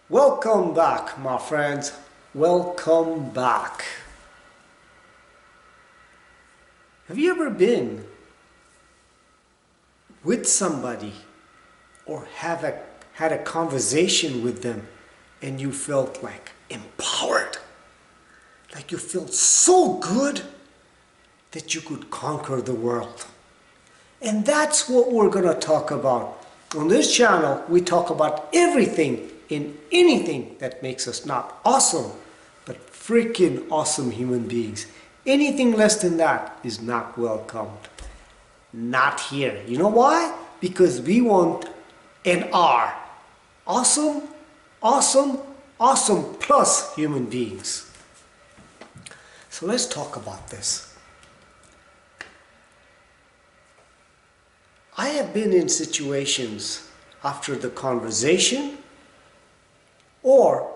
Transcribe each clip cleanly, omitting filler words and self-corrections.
Welcome back, my friends. Welcome back. Have you ever been with somebody or had a conversation with them and you felt like empowered? Like you felt so good that you could conquer the world. And that's what we're going to talk about. On this channel, we talk about everything and anything that makes us not awesome, but freaking awesome human beings. Anything less than that is not welcomed. Not here. You know why? Because we want and are awesome, awesome, awesome plus human beings. So let's talk about this. I have been in situations after the conversation or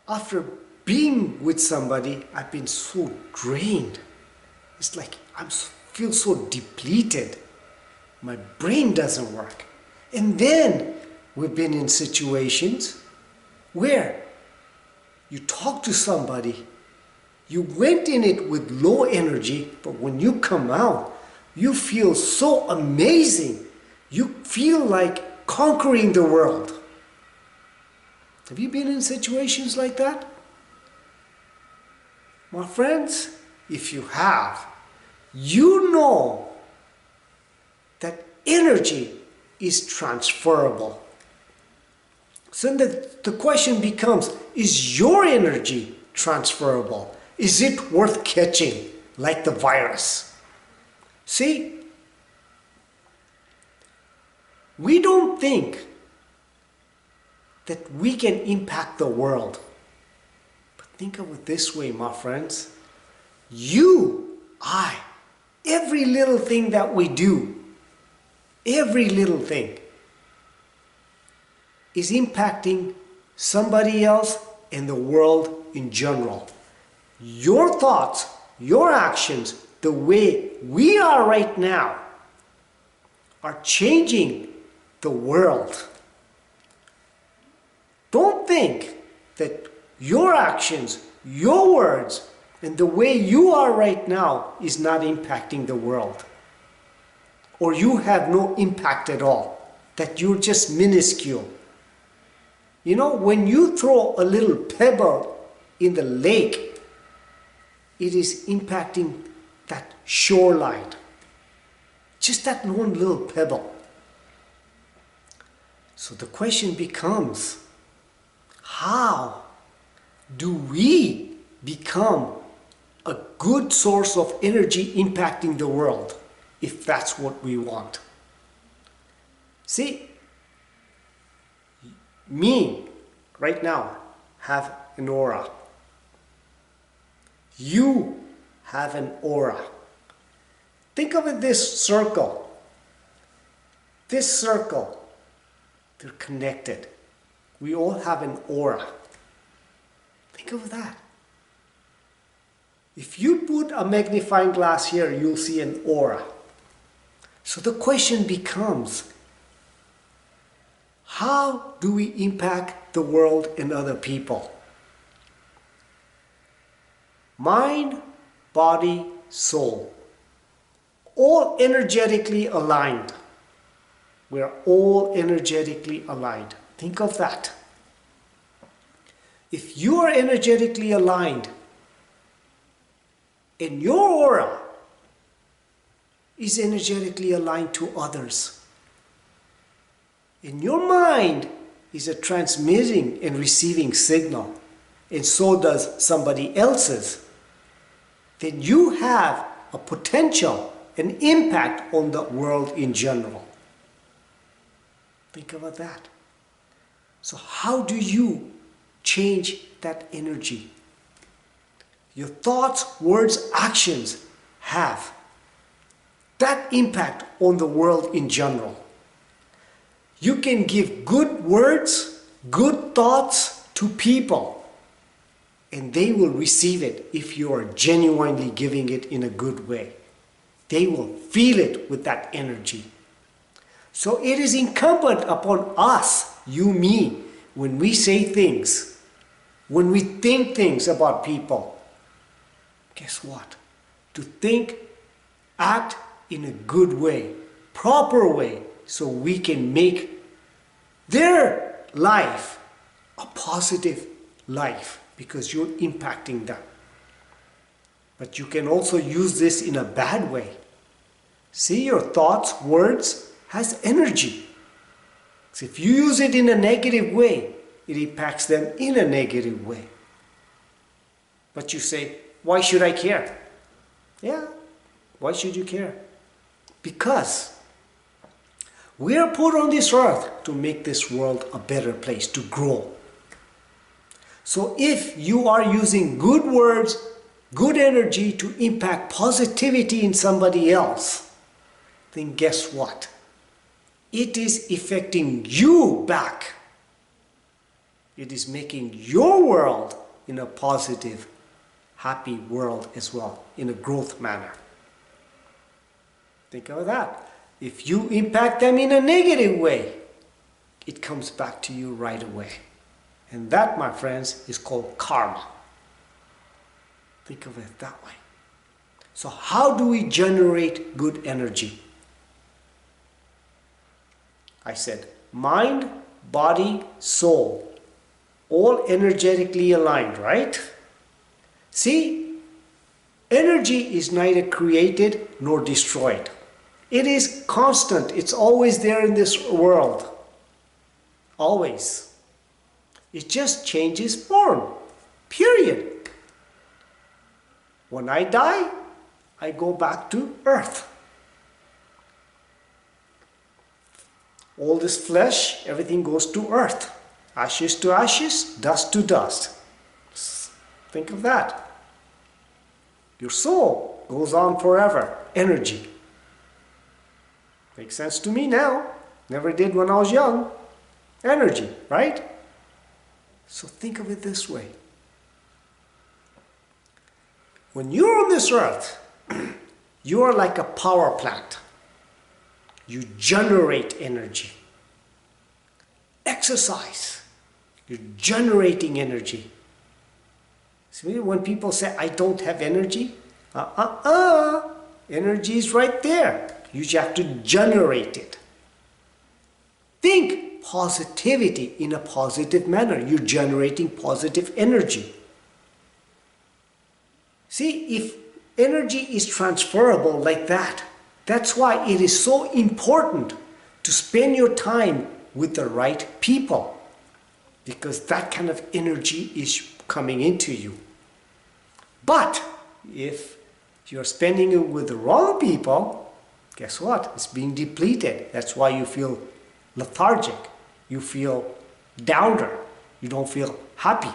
after being with somebody, I've been so drained. It's like I feel so depleted. My brain doesn't work. And then we've been in situations where you talk to somebody, you went in it with low energy, but when you come out, you feel so amazing. You feel like conquering the world. Have you been in situations like that? My friends, if you have, you know that energy is transferable. So the question becomes, is your energy transferable? Is it worth catching like the virus? See, we don't think that we can impact the world. But think of it this way, my friends. You, I, every little thing that we do, every little thing is impacting somebody else and the world in general. Your thoughts, your actions, the way we are right now are changing the world. Don't think that your actions, your words, and the way you are right now is not impacting the world. Or you have no impact at all, that you're just minuscule. You know, when you throw a little pebble in the lake, it is impacting that shoreline. Just that one little pebble. So the question becomes, how do we become a good source of energy impacting the world if that's what we want? See, me right now have an aura. You have an aura. Think of it this circle. This circle, they're connected. We all have an aura. Think of that. If you put a magnifying glass here, you'll see an aura. So the question becomes, how do we impact the world and other people? Mind, body, soul. All energetically aligned. We're all energetically aligned. Think of that. If you are energetically aligned and your aura is energetically aligned to others, and your mind is a transmitting and receiving signal, and so does somebody else's, then you have a potential, an impact on the world in general. Think about that. So how do you change that energy? Your thoughts, words, actions have that impact on the world in general. You can give good words, good thoughts to people, and they will receive it if you are genuinely giving it in a good way. They will feel it with that energy. So it is incumbent upon us, you, me, when we say things, when we think things about people, guess what? To think, act in a good way, proper way, so we can make their life a positive life because you're impacting them. But you can also use this in a bad way. See, your thoughts, words has energy. So if you use it in a negative way, it impacts them in a negative way. But you say, why should I care? Yeah, why should you care? Because we are put on this earth to make this world a better place, to grow. So if you are using good words, good energy to impact positivity in somebody else, then guess what? It is affecting you back. It is making your world in a positive, happy world as well, in a growth manner. Think of that. If you impact them in a negative way, it comes back to you right away. And that, my friends, is called karma. Think of it that way. So how do we generate good energy? I said, mind, body, soul, all energetically aligned, right? See, energy is neither created nor destroyed. It is constant. It's always there in this world. Always. It just changes form. Period. When I die, I go back to earth. All this flesh, everything goes to earth. Ashes to ashes, dust to dust. Think of that. Your soul goes on forever. Energy. Makes sense to me now. Never did when I was young. Energy, right? So think of it this way. When you're on this earth, you are like a power plant. You generate energy. Exercise. You're generating energy. See, when people say, I don't have energy, energy is right there. You just have to generate it. Think positivity in a positive manner. You're generating positive energy. See, if energy is transferable like that, that's why it is so important to spend your time with the right people, because that kind of energy is coming into you. But if you're spending it with the wrong people, guess what? It's being depleted. That's why you feel lethargic. You feel downer. You don't feel happy.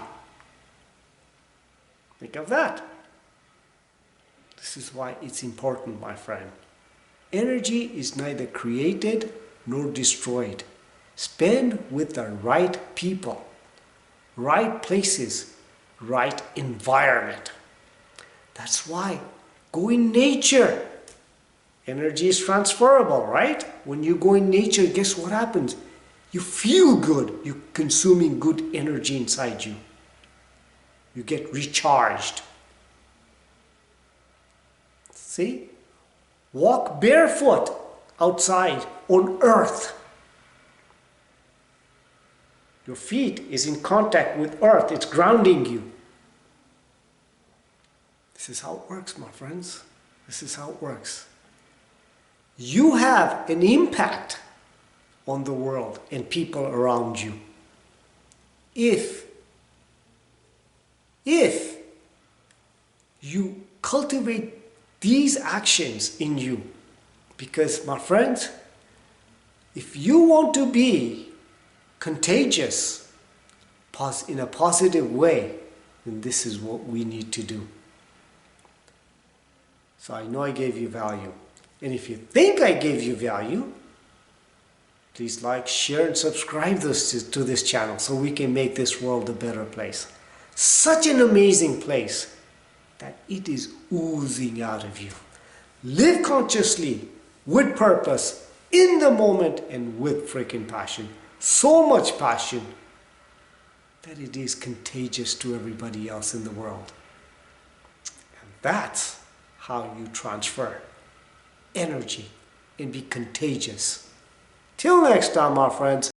Think of that. This is why it's important, my friend. Energy is neither created nor destroyed. Spend with the right people, right places, right environment. That's why go in nature. Energy is transferable, right? When you go in nature, guess what happens? You feel good. You're consuming good energy inside you. You get recharged. See? Walk barefoot outside on earth. Your feet is in contact with earth. It's grounding you. This is how it works, my friends. This is how it works. You have an impact on the world and people around you. If you cultivate these actions in you, because my friends, if you want to be contagious in a positive way, then this is what we need to do. So I know I gave you value. And if you think I gave you value, please like, share, and subscribe to this channel so we can make this world a better place. Such an amazing place that it is oozing out of you. Live consciously, with purpose, in the moment, and with freaking passion. So much passion that it is contagious to everybody else in the world. And that's how you transfer energy and be contagious. Till next time, my friends.